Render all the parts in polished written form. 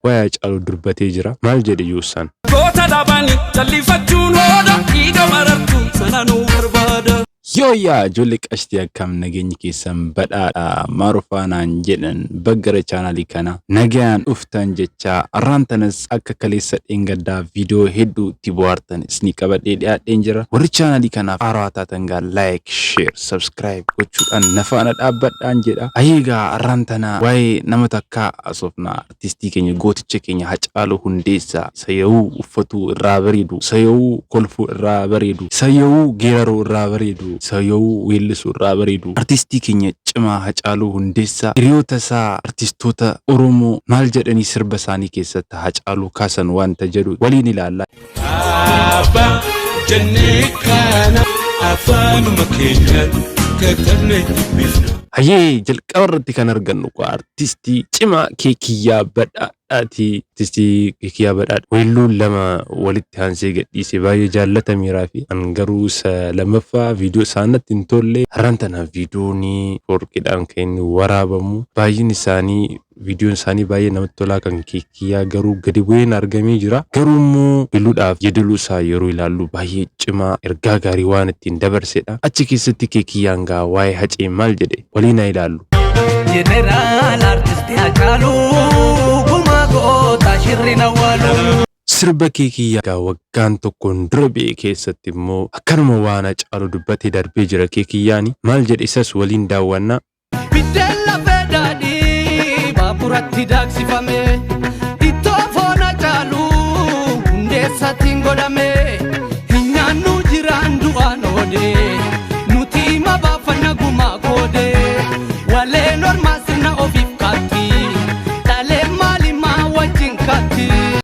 waa'ee Hachalu dubbatee jira. Maal jedhe Yosan? Goota dhabanii jallifachuun hooda dhiiga marartu sana nu barbaada. Yooyaa ijoollee qashtii akkam nageenyi keessan badhaadha maarufaanaan jedhan baggara chaanalii kana nagayaan dhuftan jecha arraantanas akka kaleessa dheengaddaa viidiyoo hedduu itti bohaartan isinii qabadhee dhiyaadheen jira. Warri chaanalii kanaaf haaraa taatan gaa like, share, subscribe gochuudhaan nafaana dhaabbadhaan jedha. Ayeegaa arraantana waa'ee nama takkaa asoofna artistii keenya gooticha keenya Hachalu Hundessa sayawuu uffatuu irraa bareedu, sayawuu kolfuu irraa bareedu, sayawuu geeraruu irraa bareedu, sayawuu weellisuu irraa bareedu artistii keenya cimaa Hachalu Hundessa hiriyoota isaa artistoota Oromoo maal jedhanii sirba isaanii keessatti Hachalu kaasan wanta jedhu waliin ilaalla. Abba jennee kana afaanuma keenya katabne bifna. Hayyee jalqaba irratti kan argannu artistii cimaa Kiyya artistii Kiyya weelluu lama walitti aansee gadhiise baay'ee jaallatamiiraa fi angaruu lamaffaa viidiyoo isaanitti hin tolle har'aantana viidiyoon forqidhaan kan inni waraabamu baay'een isaanii viidiyoon isaanii baay'ee namatti tolaa kan Kiyya garuu gadi bu'een argamee jira. Garuu immoo biluudhaaf jedhuluu isaa yeroo ilaallu baay'ee cimaa ergaa gaarii waan ittiin dabarsedha. Achi keessatti Kiyyaan gaa waa'ee Hacee maal jedhe waliin ilaallu. General artisti Hachalu guma goota shirrina walu. Sirba Kiyya gaa waggaan tokkoon dura ba'e keessatti immoo akkanuma waan Hachalu dubbatee darbee jira. Kiyyaani maal jedhe isas waliin daawwanna. Biddeella fedhaadhii baaburatti daaksifame ittoo foon Hachalu Hundessaatiin godhame hin nyaannu jiraan du'aan oodee nuti hima baafanna gumaa koodee.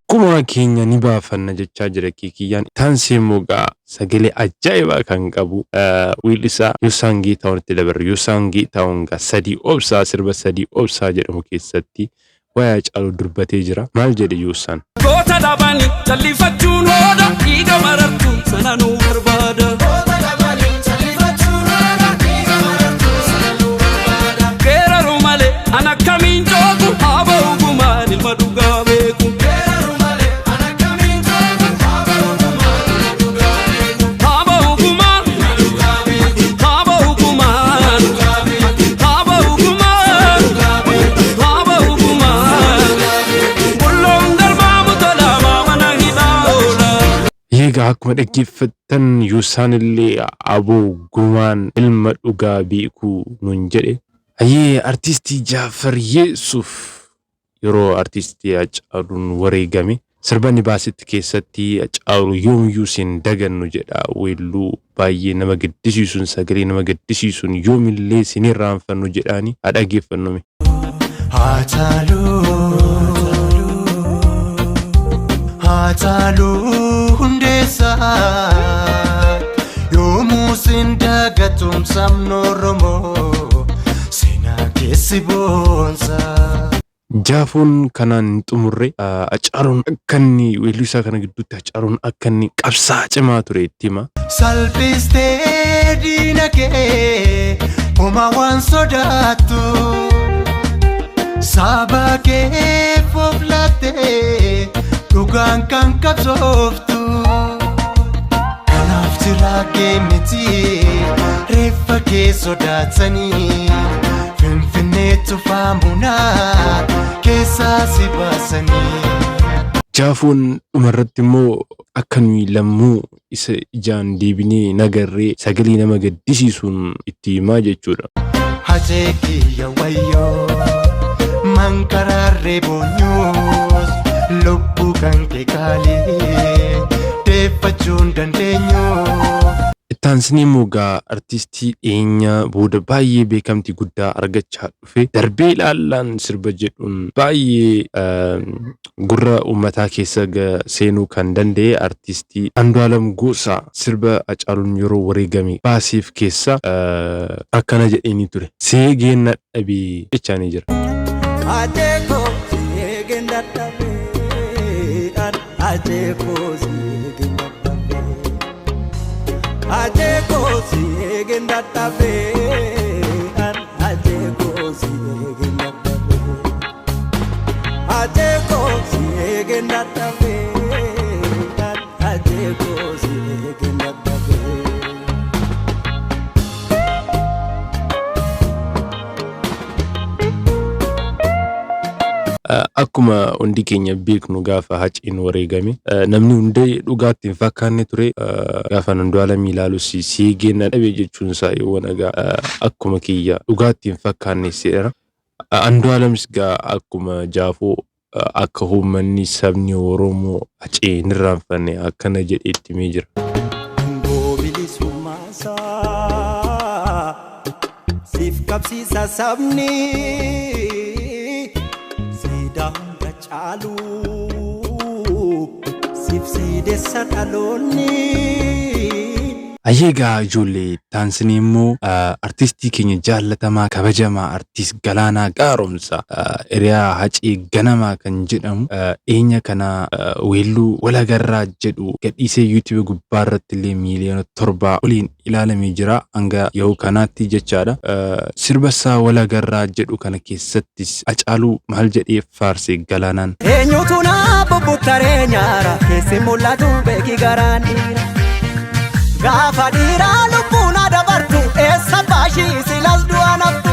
Kuma keenya ni baafanna jechaa jira Kiyyaan. Taansi immoo gaa sagalee ajaa'ibaa kan qabu weellisaa Yosan Getahun itti dabarre. Yosan Getahun gaa sadii obsaa sirba sadii obsaa jedhamu keessatti waa'ee Hachalu dubbatee jira. Maal jedhe Yosan? Goota dhabanii jallifachuun hooda dhiiga marartu sana nu barbaada. Geeraruu malee an akkamiin joogu haaba hugumaan ilma dhugaa beeku. Akkuma dhaggeeffattan Yosan illee aboo gumaan ilma dhugaa beeku nun jedhe. Hayyee artistii Jaafar Yesuuf yeroo artistii Hachaluun wareegame sirba inni baasetti keessatti Hachalu yoomiyyuu sin dagannu jedha. Weelluu baay'ee nama gaddisiisuun sagalee nama gaddisiisuun yoomillee sin irraanfannu jedhaani dhaggeeffannume. Hachalu Hundessa yoomuu sin dagatum sabni Oromoo seenaa keessi boonsa. Jaafoon kanaan xumurre Hachaluun akka inni weelluu isaa kana gidduutti Hachaluun akka inni qabsaa cimaa ture itti hima. Salphistee diina kee homaa waan sodaattu saba kee fooflattee dhugaan kan qabsooftu kanaaf jiraagee miti reeffa kee sodaatanii finfinneetu faamunaa keessaa si baasanii. Jaafoon dhumarratti immoo akka nuyi lammuu isa ijaan deebinee nagarree sagalee nama gaddisiisuun itti himaa jechuudha. Hacee kiyya wayyoo mankararree boonyuus lubbuu kan kee kaalee deeffachuun dandeenyu. Taansini immoo gaa artistii dhiyeenyaa booda baay'ee beekamtii guddaa argachaa dhufe darbee ilaallaan sirba jedhuun baay'ee gurra uummataa keessa seenuu kan danda'e artistii Andu'aalam Gosaa sirba Hachaluun yeroo wareegame baasiif keessa akkana jedheenii ture. Seegeen dadhabee jechaanii jira. akkuma hundi keenya beeknu gaafa Haciin wareegame namni hundee dhugaatti hin fakkaanne ture gaafa Andu'aalam ilaalu siigeen dhabe jechuun isaa yoo nagaa akkuma Kiyya dhugaatti hin fakkaanne seera Andu'aalams gaa akkuma jaafoo akka uummanni sabni Oromoo Haciin irraanfanne akkana jedheetti mee jira. Sif kapsisa sabni sidang Hachalu sif sidessa talonni Ayyeegaa ijoollee taansanii immoo artistii keenya jaallatamaa kabajamaa artist Galaanaa Gaaromsa hiriyaa Hacii ganamaa kan jedhamu eenya kana weelluu Agarraa jedhu gadhiisee YouTube gubbaarratti illee miiliyoona 7 oliin ilaalamee jira hanga yeroo kanaatti jechaadha. Sirba isaa Agarraa jedhu kana keessattis Hachalu maal jedhee faarse Galaanaan. Eenyutu na bubbuttaree nyaara keessi mul'atu beeki garaan dhiira. Gaafa dhiiraa lubbuun adabartu eessa baashii silas du'a naftu.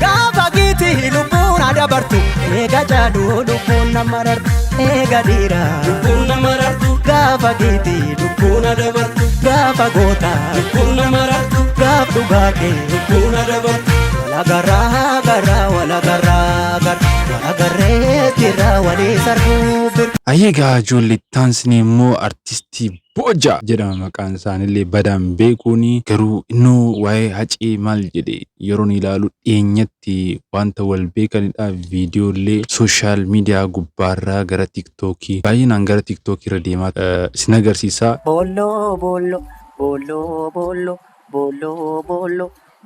Gaafa giitii lubbuun adabartu eega jaaduu lubbuun nama rartu. Eega dhiiraa lubbuun nama rartu. Gaafa giitii lubbuun adabartu. Gaafa gootaa lubbuun nama rartu. Gaaf dhugaa kee lubbuun adabartu. Agarra Agarra Agarree jira walii sarruu bir. Ayyeegaa ijoollee taansanii immoo artistii Boja jedhama maqaan isaanillee badaan beekuuni garuu innoo waa'ee Hacii maal jedhe yeroon ilaalu dhiyeenyatti wanta wal beekanidha. Viidiyoolee sooshaal miidiyaa gubbaarraa gara TikTokii baay'inaan gara TikTokii irra deemaa isin agarsiisa.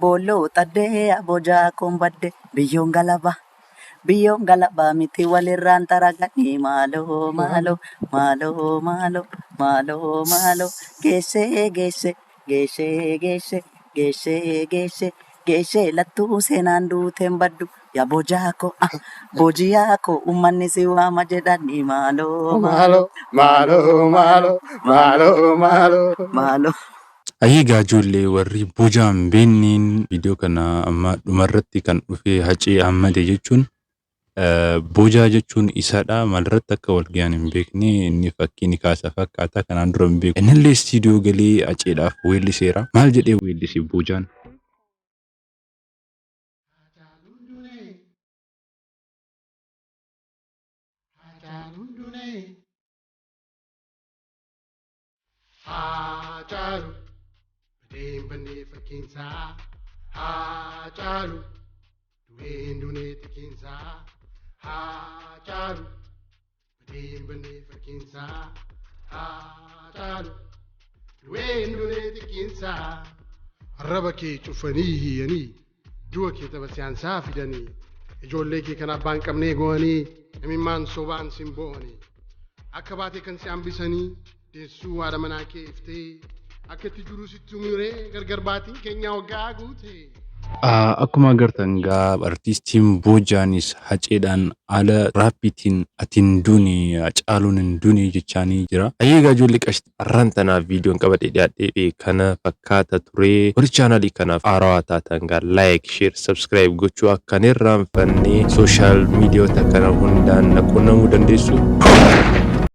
Bolo tadde aboja kombadde biyyoon galaba miti walirraan taraganii malo geesse lattuu seenaan duuteen baddu ya bojaako bojiyaako ummanni si waama jedhanii malo. Ayyeegaa ijoollee warri Bojaan beekniin viidiyoo kana amma dhumarratti kan dhufe Hacii Ammade jechuun Bojaa jechuun isadha maalirratti akka wal ga'an hin beekne inni fakkiin kaasa fakkaata kanaan dura hin beeku. Innillee istiidiyoo galee Haciidhaaf weelliseera. Maal jedhee weellise Bojaan? Hachalu Dembane fakinsa Hachalu Duendune tikinsa Hachalu Dembane fakinsa Hachalu Duendune tikinsa Arraba kee cufanii hiyyanii du'a kee taphasiyaansaa fidanii ijoollee kee kan abbaan qabnee go'anii imimmaan sobaan sin bo'anii akka baatee kan si hambisanii deessuu haadha manaa kee iftee akka itti jiru sitti umuree gargar baatiin keenya waggaa guute. Akkuma agartan gaa artistiin Bojaanis Haceedhaan haala raappiitiin atiin duuni Hacaaluun hin duuni jechaanii jira. Ayyeegaa ijoollee qashti arraan tanaaf viidiyoon qabadhee dhiyaadhee kana fakkaata ture. Warri chaanaalii kanaaf haarawaa taatan gaa laayik, sheer, sabskiraayib gochuu akkan irraanfanne sooshaal miidiyoota kana hundaan quunnamuu dandeessu.